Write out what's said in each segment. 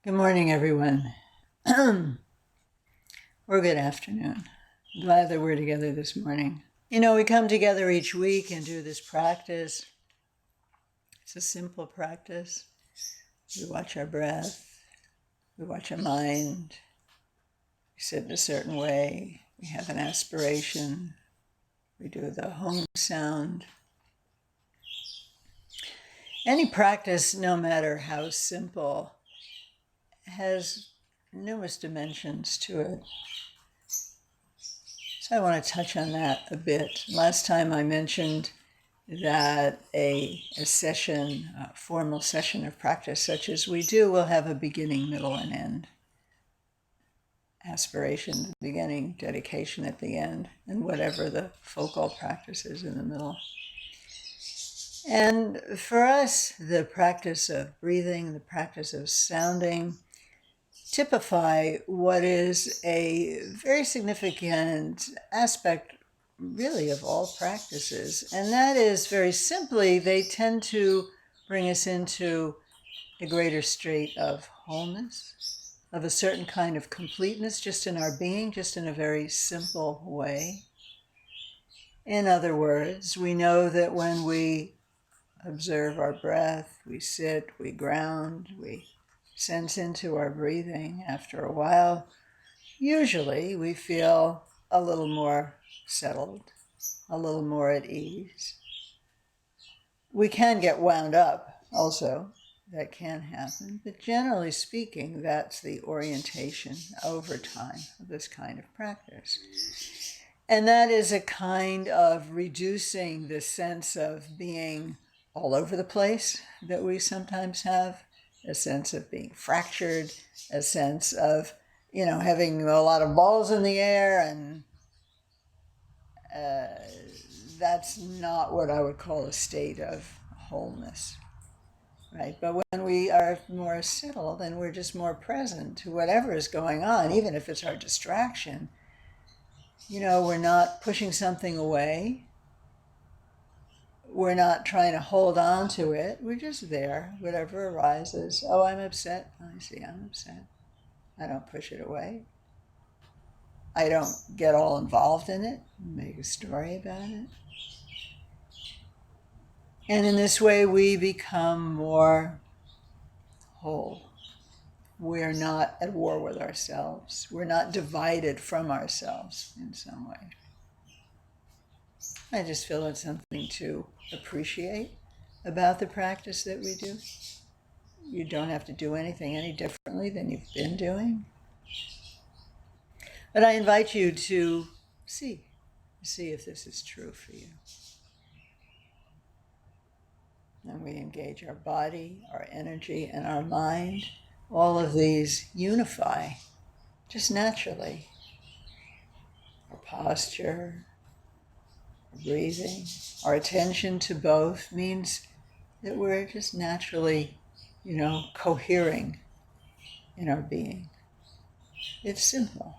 Good morning, everyone. Or good afternoon. Glad that we're together this morning. You know, we come together each week and do this practice. It's a simple practice. We watch our breath, we watch our mind, we sit in a certain way, we have an aspiration, we do the hum sound. Any practice, no matter how simple, has numerous dimensions to it. So I want to touch on that a bit. Last time I mentioned that a session, a formal session of practice such as we do, will have a beginning, middle, and end. Aspiration at the beginning, dedication at the end, and whatever the focal practice is in the middle. And for us, the practice of breathing, the practice of sounding, typify what is a very significant aspect, really, of all practices. And that is, very simply, they tend to bring us into a greater state of wholeness, of a certain kind of completeness just in our being, just in a very simple way. In other words, we know that when we observe our breath, we sit, we ground, we sense into our breathing. After a while, usually we feel a little more settled, a little more at ease. We can get wound up also. That can happen. But generally speaking, that's the orientation over time of this kind of practice. And that is a kind of reducing the sense of being all over the place that we sometimes have, a sense of being fractured, a sense of, having a lot of balls in the air, and that's not what I would call a state of wholeness, right? But when we are more settled and we're just more present to whatever is going on, even if it's our distraction, we're not pushing something away. We're not trying to hold on to it. We're just there, whatever arises. Oh, I'm upset. I see I'm upset. I don't push it away. I don't get all involved in it, make a story about it. And in this way, we become more whole. We're not at war with ourselves. We're not divided from ourselves in some way. I just feel it's something to appreciate about the practice that we do. You don't have to do anything any differently than you've been doing. But I invite you to see if this is true for you. And we engage our body, our energy, and our mind. All of these unify just naturally. Our posture, our breathing, our attention to both means that we're just naturally, cohering in our being. It's simple,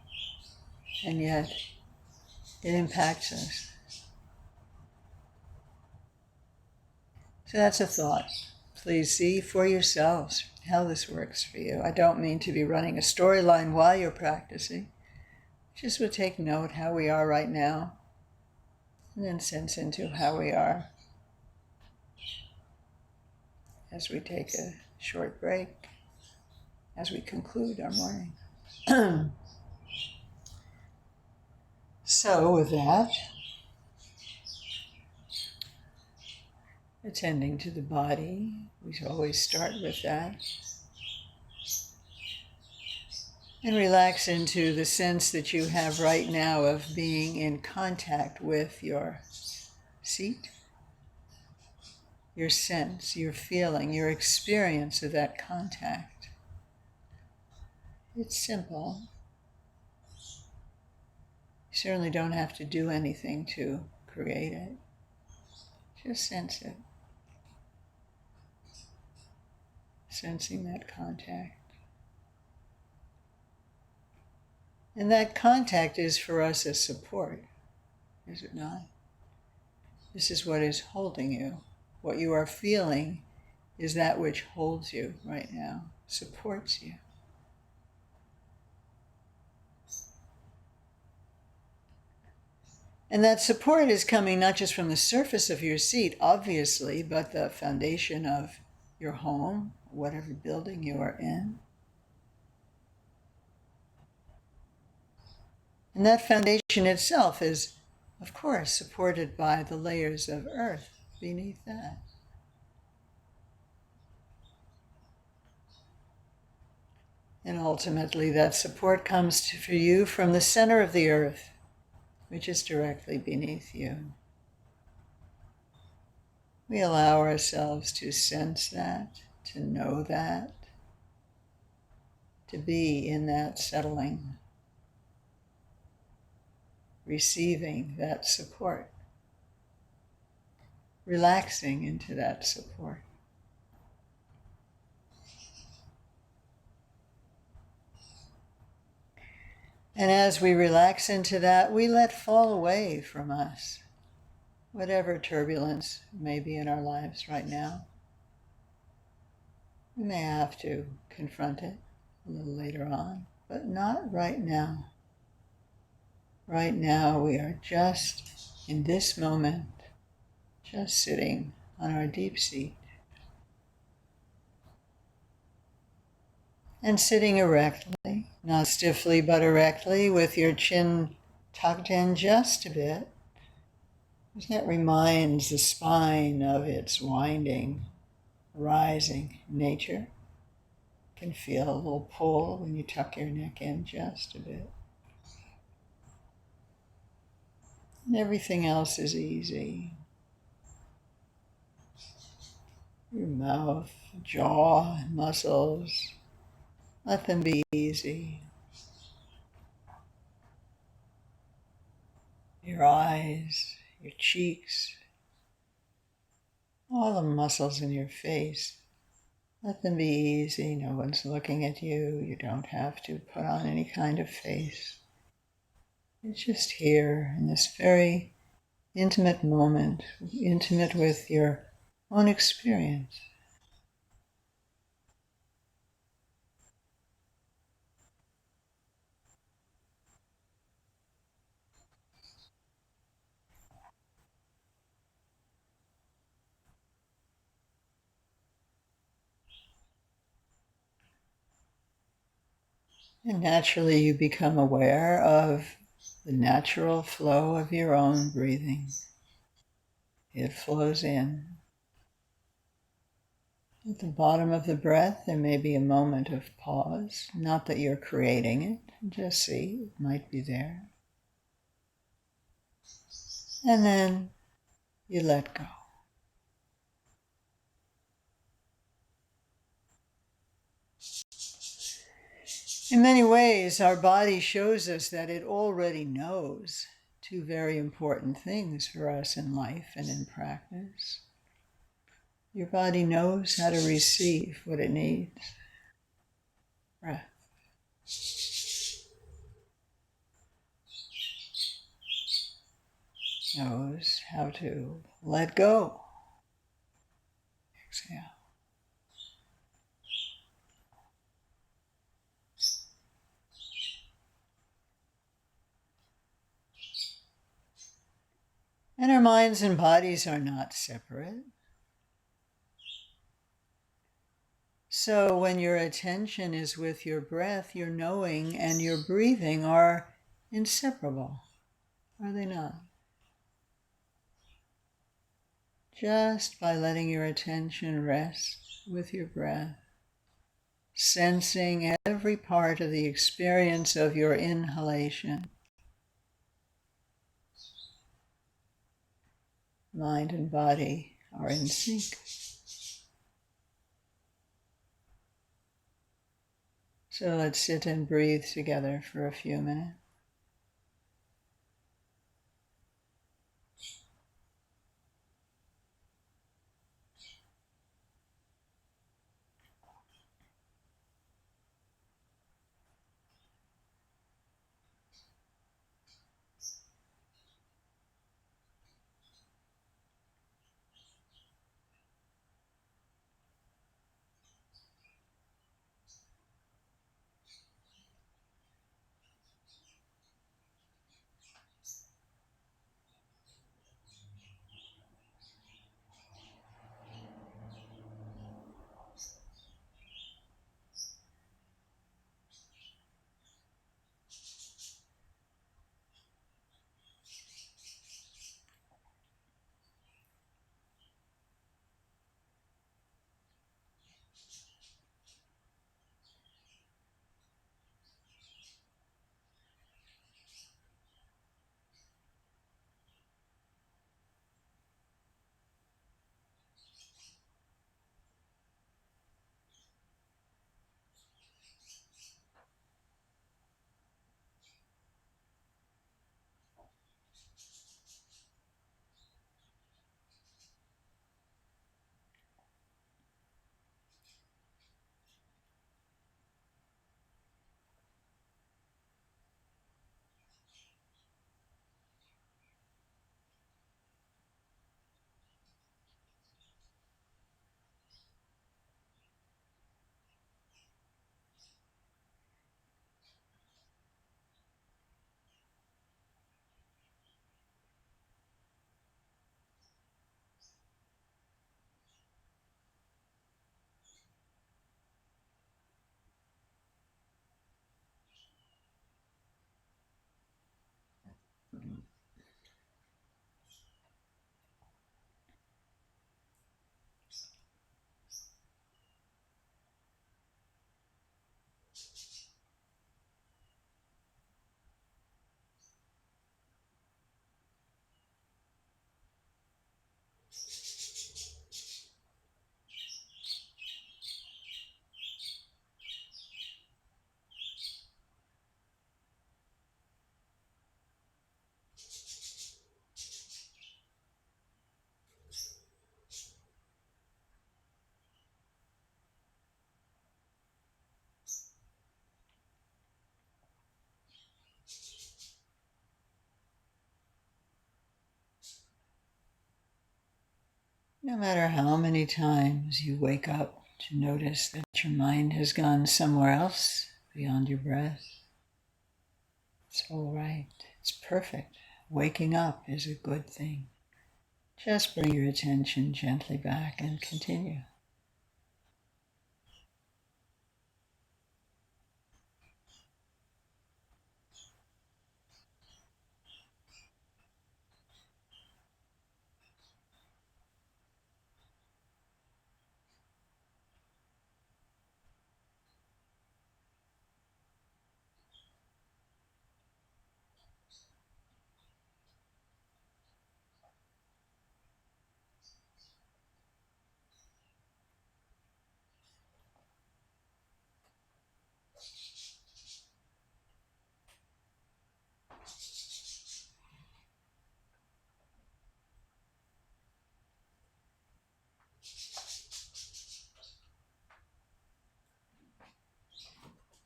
and yet it impacts us. So that's a thought. Please see for yourselves how this works for you. I don't mean to be running a storyline while you're practicing. Just would take note how we are right now, and then sense into how we are as we take a short break, as we conclude our morning. So with that, attending to the body, we always start with that. And relax into the sense that you have right now of being in contact with your seat, your sense, your feeling, your experience of that contact. It's simple. You certainly don't have to do anything to create it. Just sense it. Sensing that contact. And that contact is for us a support, is it not? This is what is holding you. What you are feeling is that which holds you right now, supports you. And that support is coming not just from the surface of your seat, obviously, but the foundation of your home, whatever building you are in. And that foundation itself is, of course, supported by the layers of earth beneath that. And ultimately, that support comes for you from the center of the earth, which is directly beneath you. We allow ourselves to sense that, to know that, to be in that settling, receiving that support, relaxing into that support. And as we relax into that, we let fall away from us whatever turbulence may be in our lives right now. We may have to confront it a little later on, but not right now. Right now, we are just in this moment, just sitting on our deep seat and sitting erectly, not stiffly but erectly, with your chin tucked in just a bit. That reminds the spine of its winding, rising nature. You can feel a little pull when you tuck your neck in just a bit. And everything else is easy. Your mouth, jaw, muscles, let them be easy. Your eyes, your cheeks, all the muscles in your face, let them be easy. No one's looking at you. You don't have to put on any kind of face. It's just here in this very intimate moment, intimate with your own experience. And naturally you become aware of the natural flow of your own breathing. It flows in. At the bottom of the breath, there may be a moment of pause. Not that you're creating it, just see, it might be there. And then you let go. In many ways, our body shows us that it already knows two very important things for us in life and in practice. Your body knows how to receive what it needs. Breath. Knows how to let go. Exhale. And our minds and bodies are not separate. So when your attention is with your breath, your knowing and your breathing are inseparable, are they not? Just by letting your attention rest with your breath, sensing every part of the experience of your inhalation, mind and body are in sync. So let's sit and breathe together for a few minutes. No matter how many times you wake up to notice that your mind has gone somewhere else beyond your breath, it's all right. It's perfect. Waking up is a good thing. Just bring your attention gently back and continue.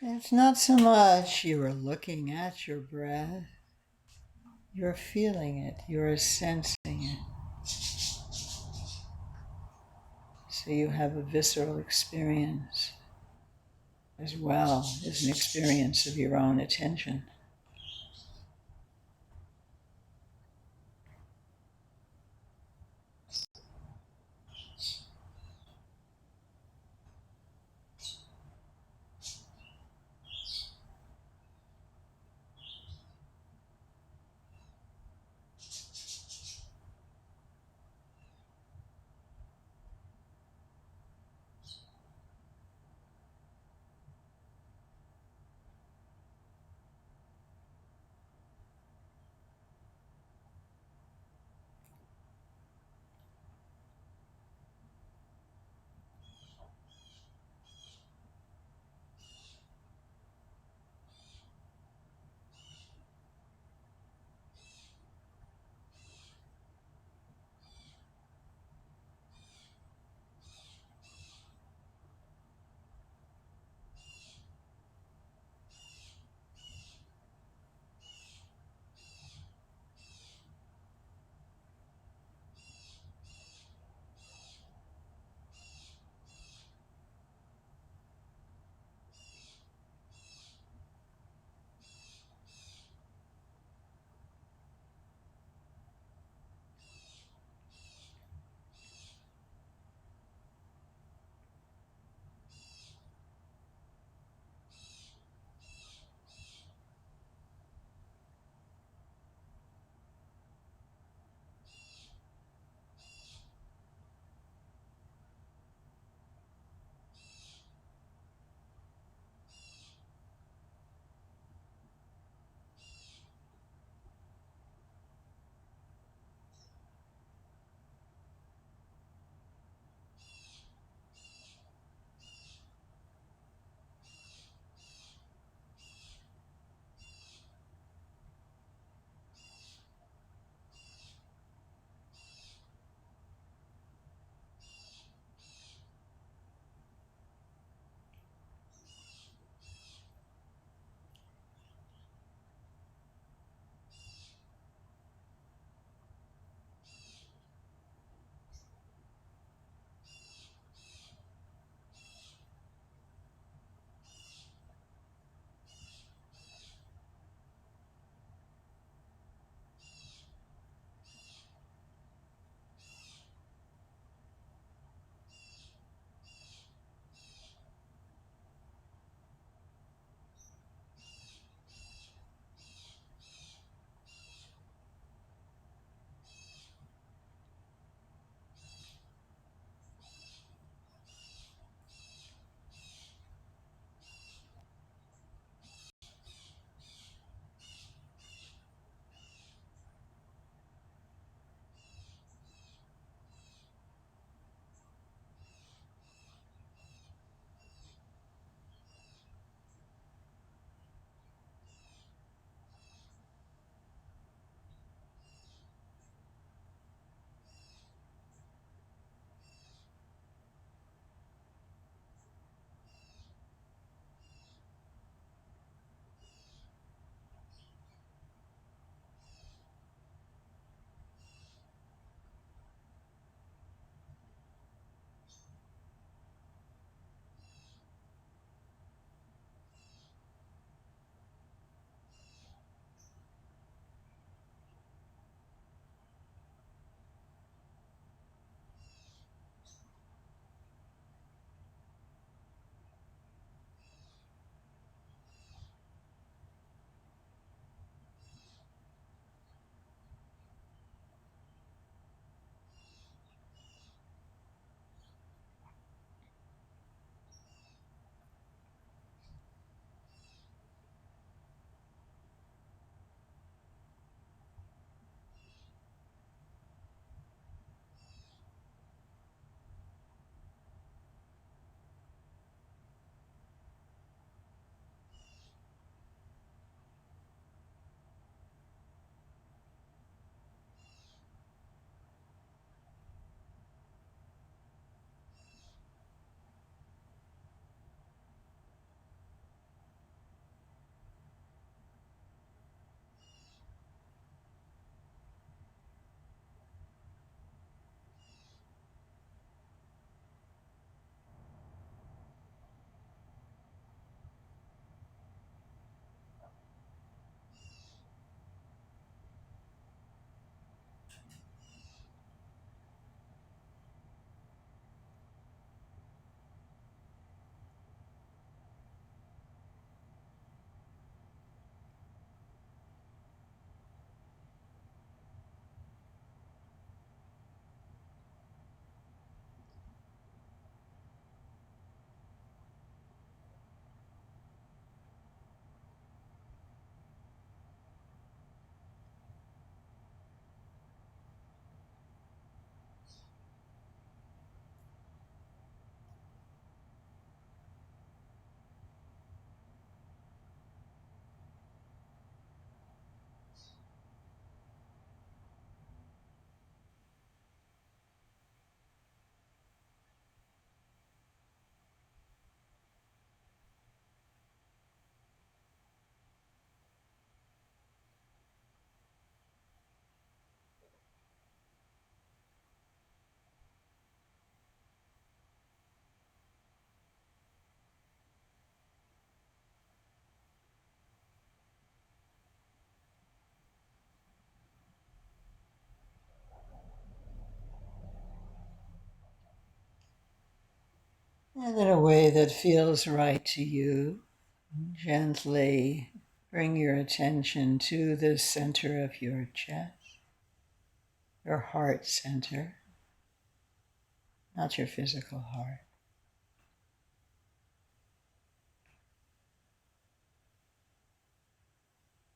It's not so much you are looking at your breath, you're feeling it, you're sensing it. So you have a visceral experience as well as an experience of your own attention. And in a way that feels right to you, gently bring your attention to the center of your chest, your heart center, not your physical heart.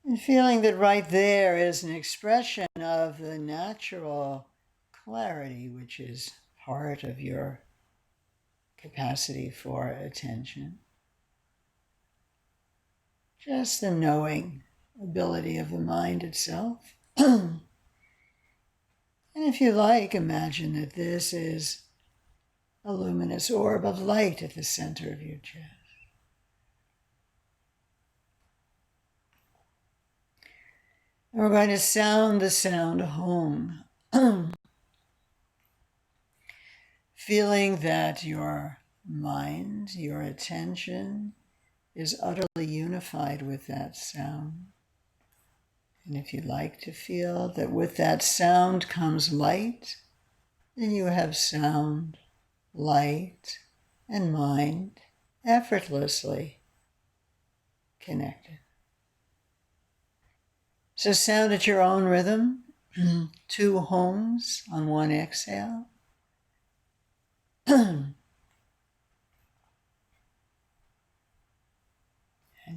And feeling that right there is an expression of the natural clarity, which is part of your capacity for attention. Just the knowing ability of the mind itself. And if you like, imagine that this is a luminous orb of light at the center of your chest. And we're going to sound the sound home, feeling that your mind, your attention is utterly unified with that sound. And if you like to feel that with that sound comes light, then you have sound, light, and mind effortlessly connected. So sound at your own rhythm, 2 homes on 1 exhale. And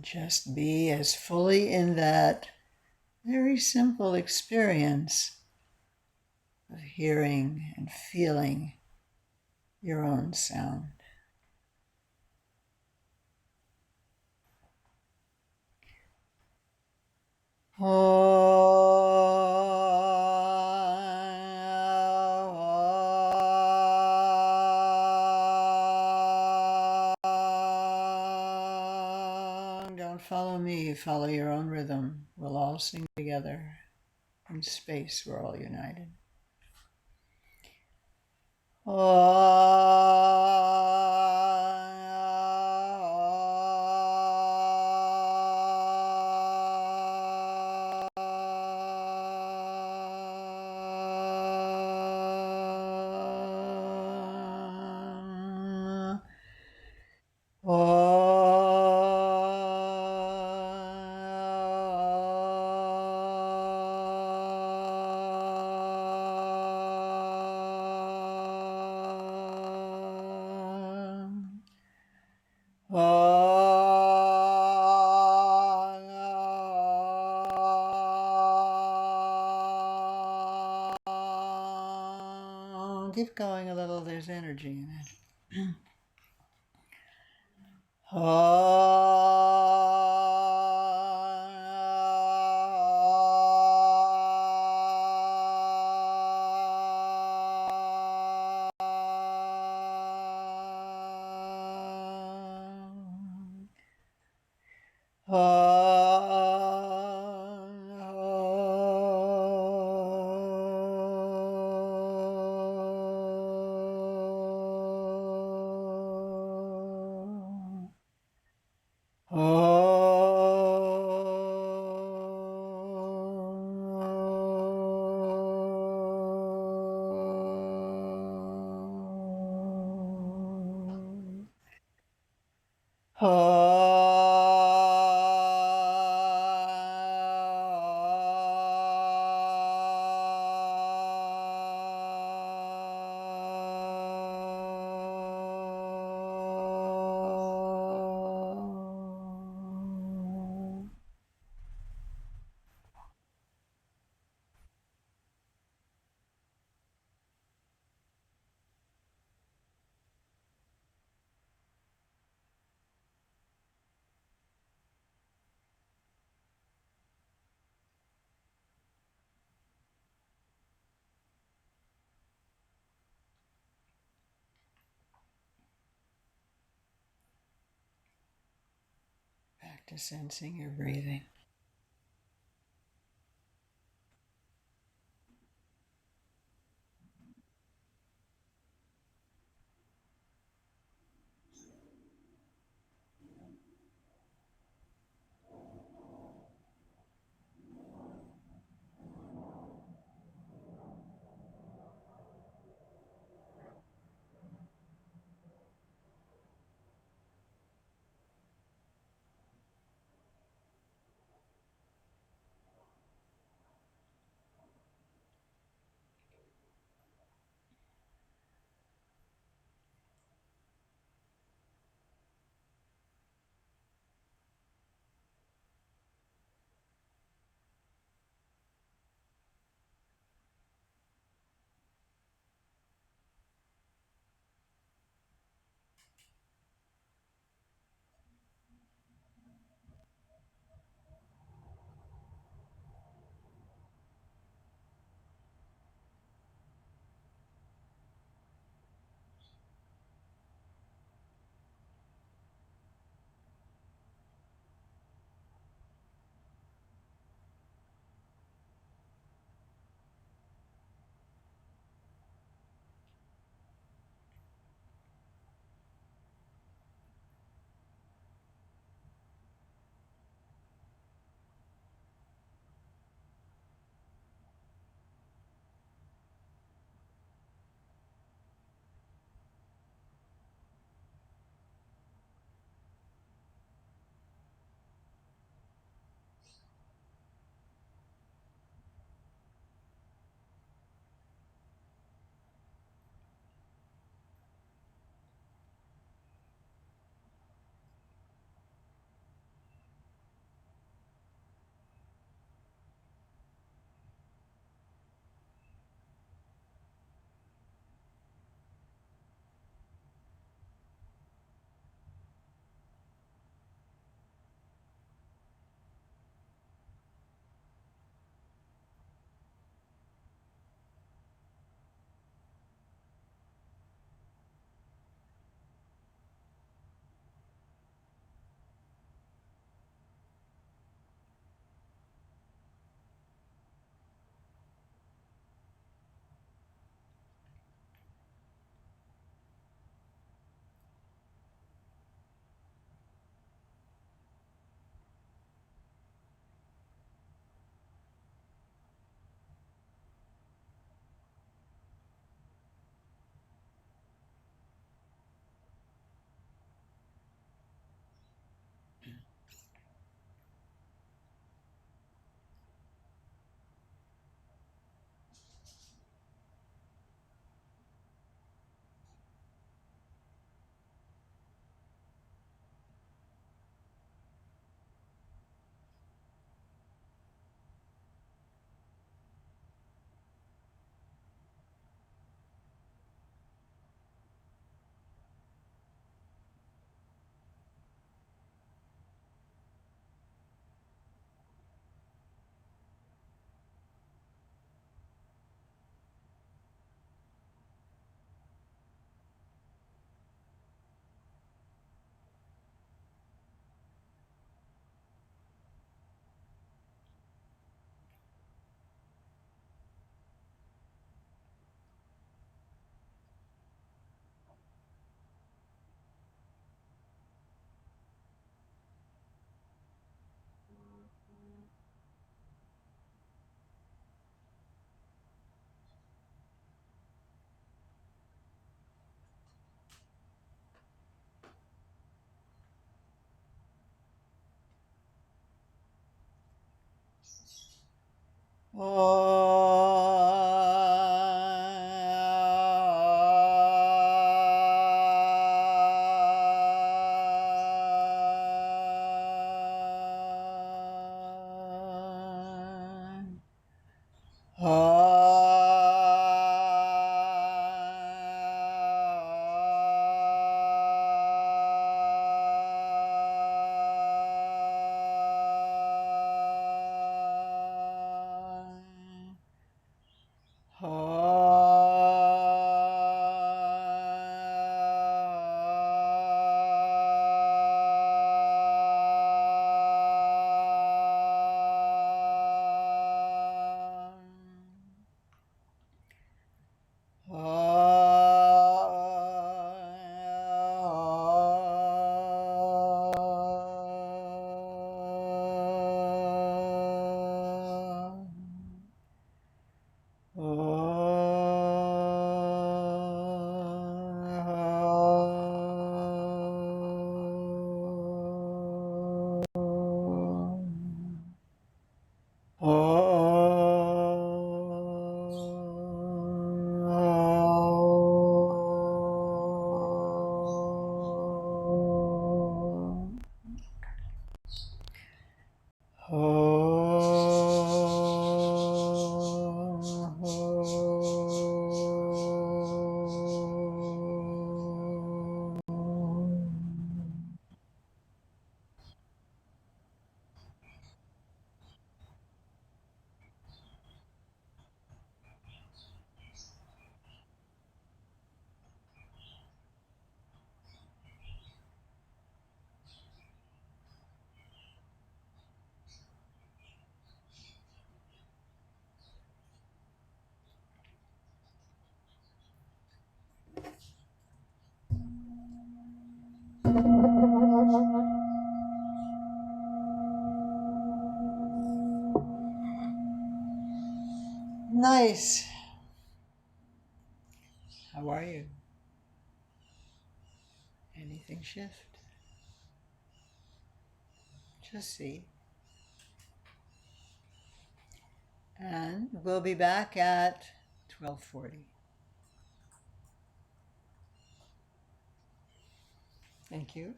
just be as fully in that very simple experience of hearing and feeling your own sound. Don't follow me, follow your own rhythm. We'll all sing together. In space, we're all united. Keep going a little, there's energy in it. Back to sensing your breathing. Nice. How are you? Anything shift? Just see. And we'll be back at 12:40. Thank you.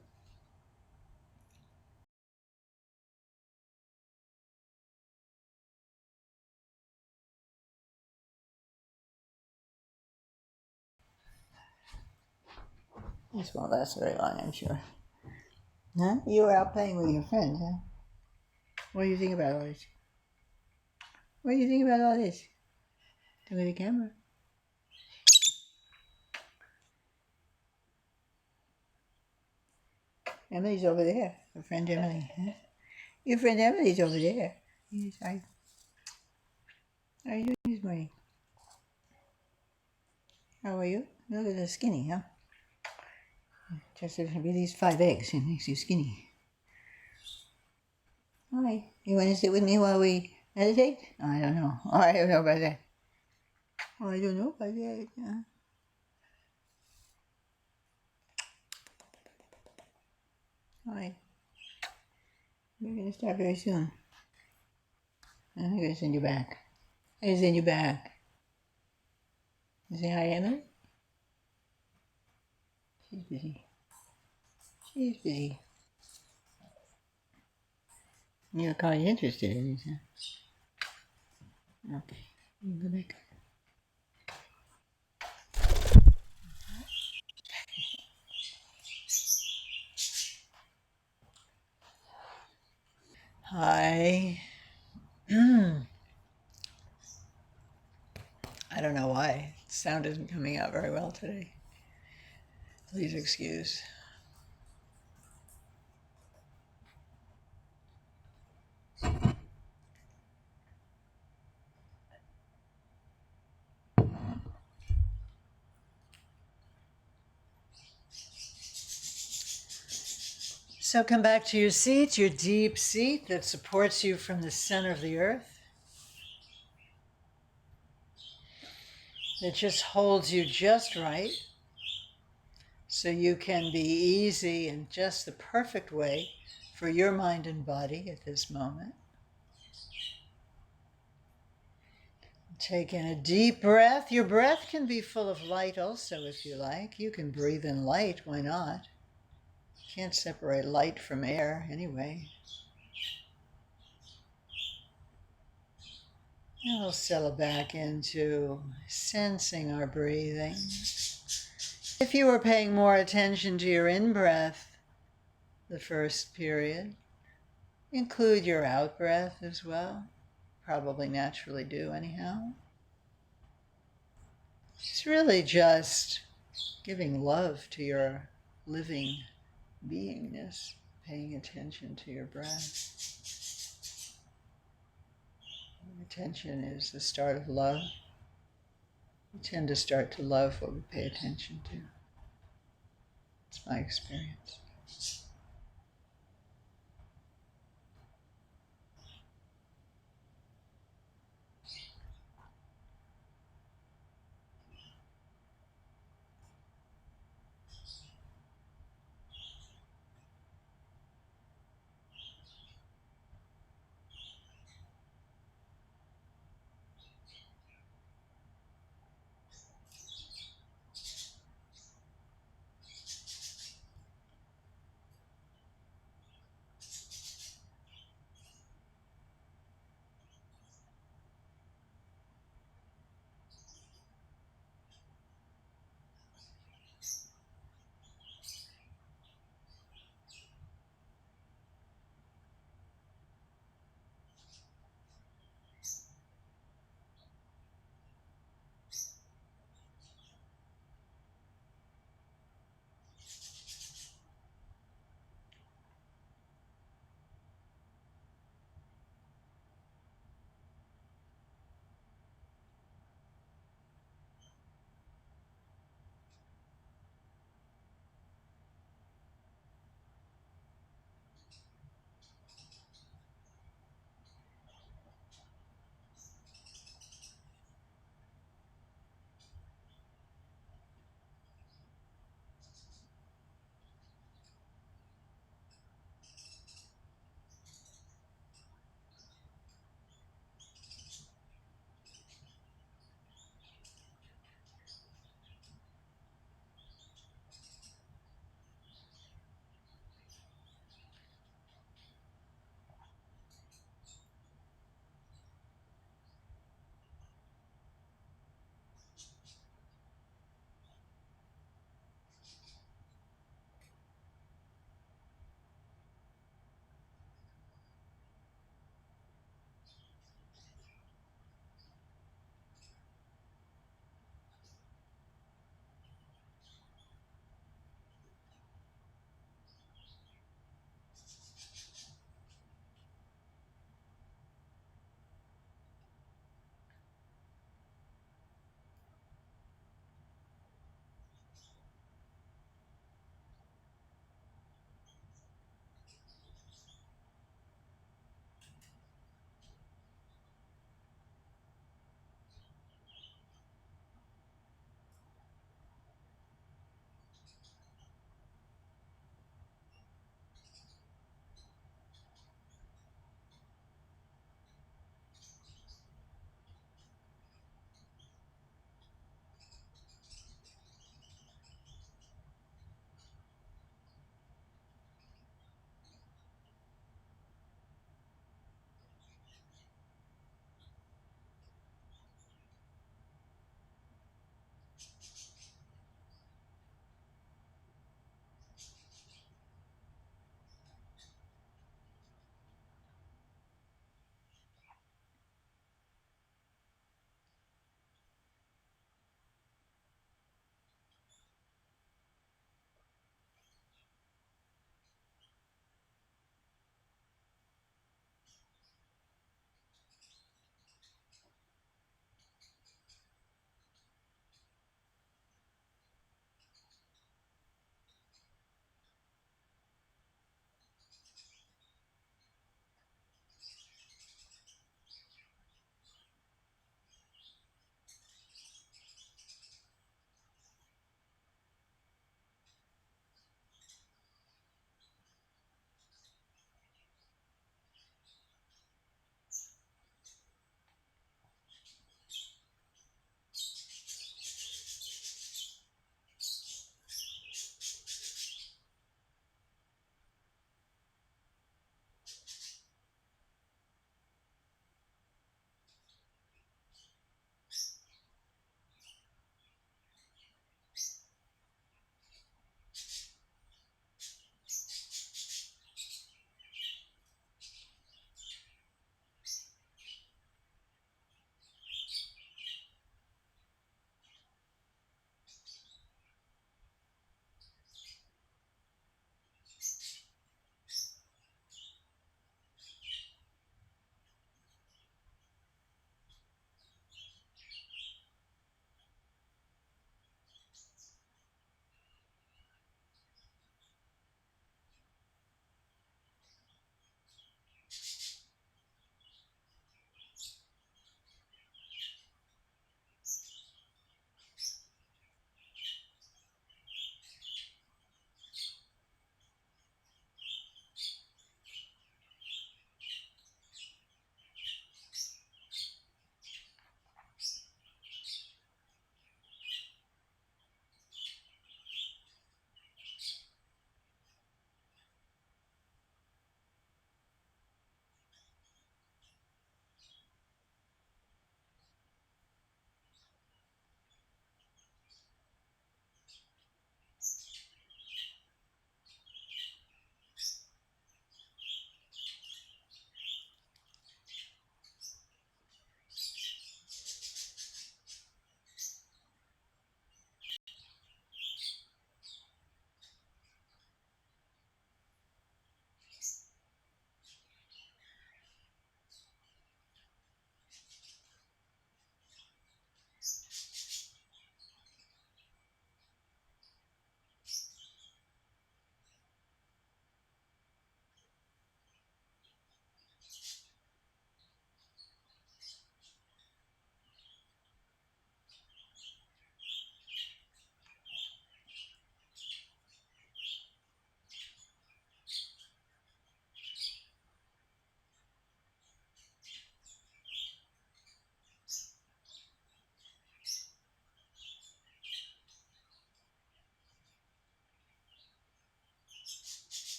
This won't last very long, I'm sure. Huh? You were out playing with your friends, huh? What do you think about all this? What do you think about all this? Look at the camera. Emily's over there. Your friend Emily. Huh? Your friend Emily's over there. Yes, how are you doing this morning? How are you? Look at the skinny, huh? Just released 5 eggs. It makes you skinny. Hi. You want to sit with me while we meditate? I don't know. Oh, I don't know about that. Oh, I don't know about that. Hi. We're going to start very soon. I'm going to send you back. I'm going to send you back. You say hi, Emily? She's busy. She's busy. You're quite interested in this, huh? Okay. You go back. Hi. I don't know why. Sound isn't coming out very well today. Please excuse. So come back to your seat, your deep seat that supports you from the center of the earth. That just holds you just right. So you can be easy in just the perfect way for your mind and body at this moment. Take in a deep breath. Your breath can be full of light also, if you like. You can breathe in light. Why not? You can't separate light from air anyway. And we'll settle back into sensing our breathing. If you were paying more attention to your in-breath, the first period, include your out-breath as well. Probably naturally do anyhow. It's really just giving love to your living beingness, paying attention to your breath. Attention is the start of love. We tend to start to love what we pay attention to. It's my experience.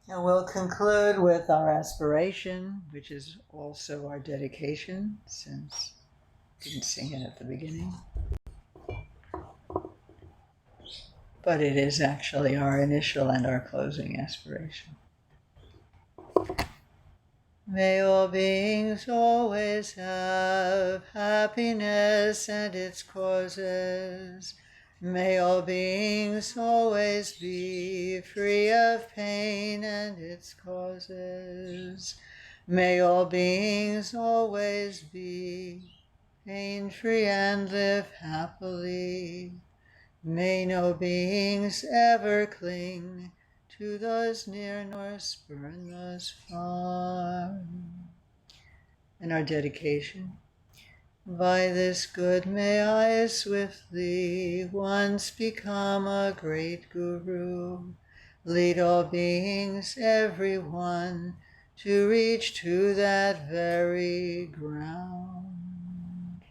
And we'll conclude with our aspiration, which is also our dedication, since we didn't sing it at the beginning. But it is actually our initial and our closing aspiration. May all beings always have happiness and its causes. May all beings always be free of pain and its causes. May all beings always be pain-free and live happily. May no beings ever cling to those near nor spurn those far. And our dedication. By this good may I swiftly once become a great guru, lead all beings, every one, to reach to that very ground.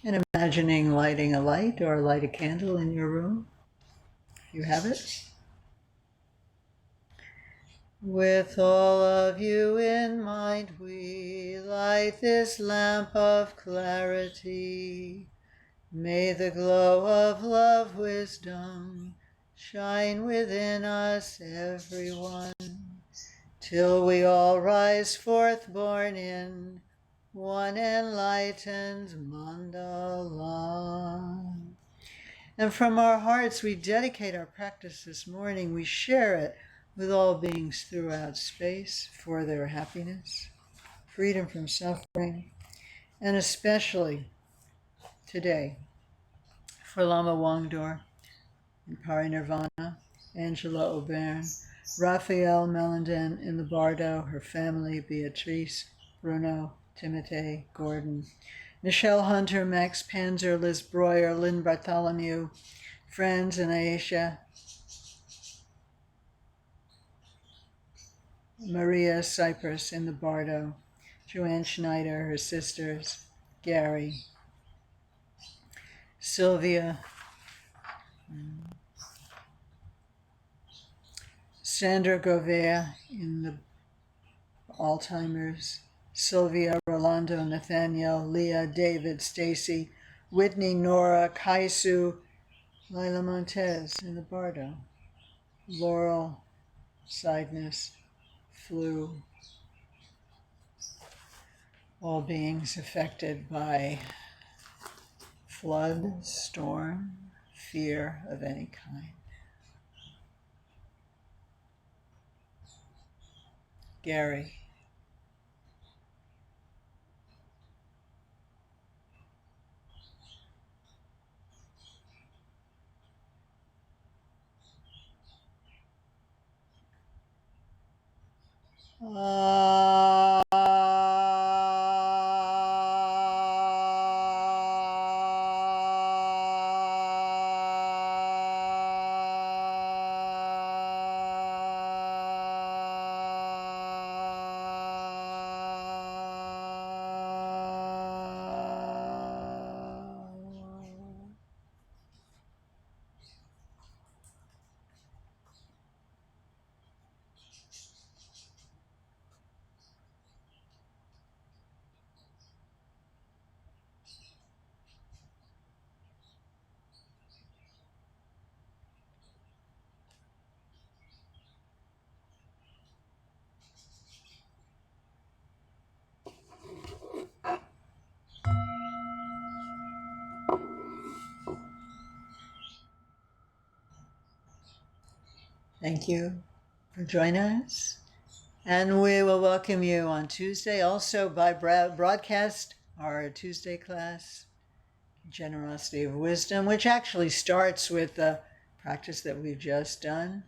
And imagining lighting a light or light a candle in your room, if you have it. With all of you in mind, we light this lamp of clarity. May the glow of love, wisdom, shine within us, everyone, till we all rise forth born in one enlightened mandala. And from our hearts, we dedicate our practice this morning. We share it with all beings throughout space for their happiness, freedom from suffering, and especially today for Lama Wangdor and Parinirvana, Angela Auberne, Raphael Melenden in the Bardo, her family, Beatrice, Bruno, Timothy, Gordon, Michelle Hunter, Max Panzer, Liz Breuer, Lynn Bartholomew, friends, and Aisha, Maria Cyprus in the Bardo, Joanne Schneider, her sisters, Gary, Sylvia, Sandra Govea in the Alzheimer's, Sylvia, Rolando, Nathaniel, Leah, David, Stacy, Whitney, Nora, Kaisu, Lila Montez in the Bardo, Laurel, Sidness, Flu, all beings affected by flood, storm, fear of any kind. Gary, thank you for joining us. And we will welcome you on Tuesday also by broadcast, our Tuesday class, Generosity of Wisdom, which actually starts with the practice that we've just done.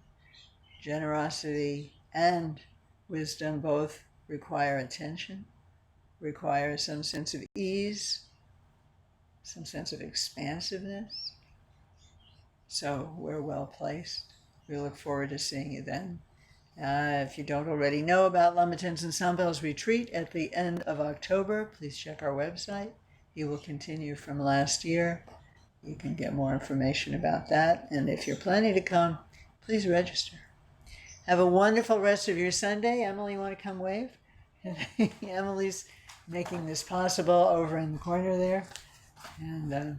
Generosity and wisdom both require attention, require some sense of ease, some sense of expansiveness. So we're well placed. We look forward to seeing you then. If you don't already know about Lama Tenzin Sambel's retreat at the end of October, please check our website. He will continue from last year. You can get more information about that. And if you're planning to come, please register. Have a wonderful rest of your Sunday. Emily, you want to come wave? Emily's making this possible over in the corner there. And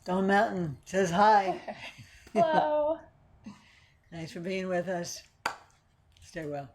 Stone Mountain says hi. Hello. Thanks for being with us. Stay well.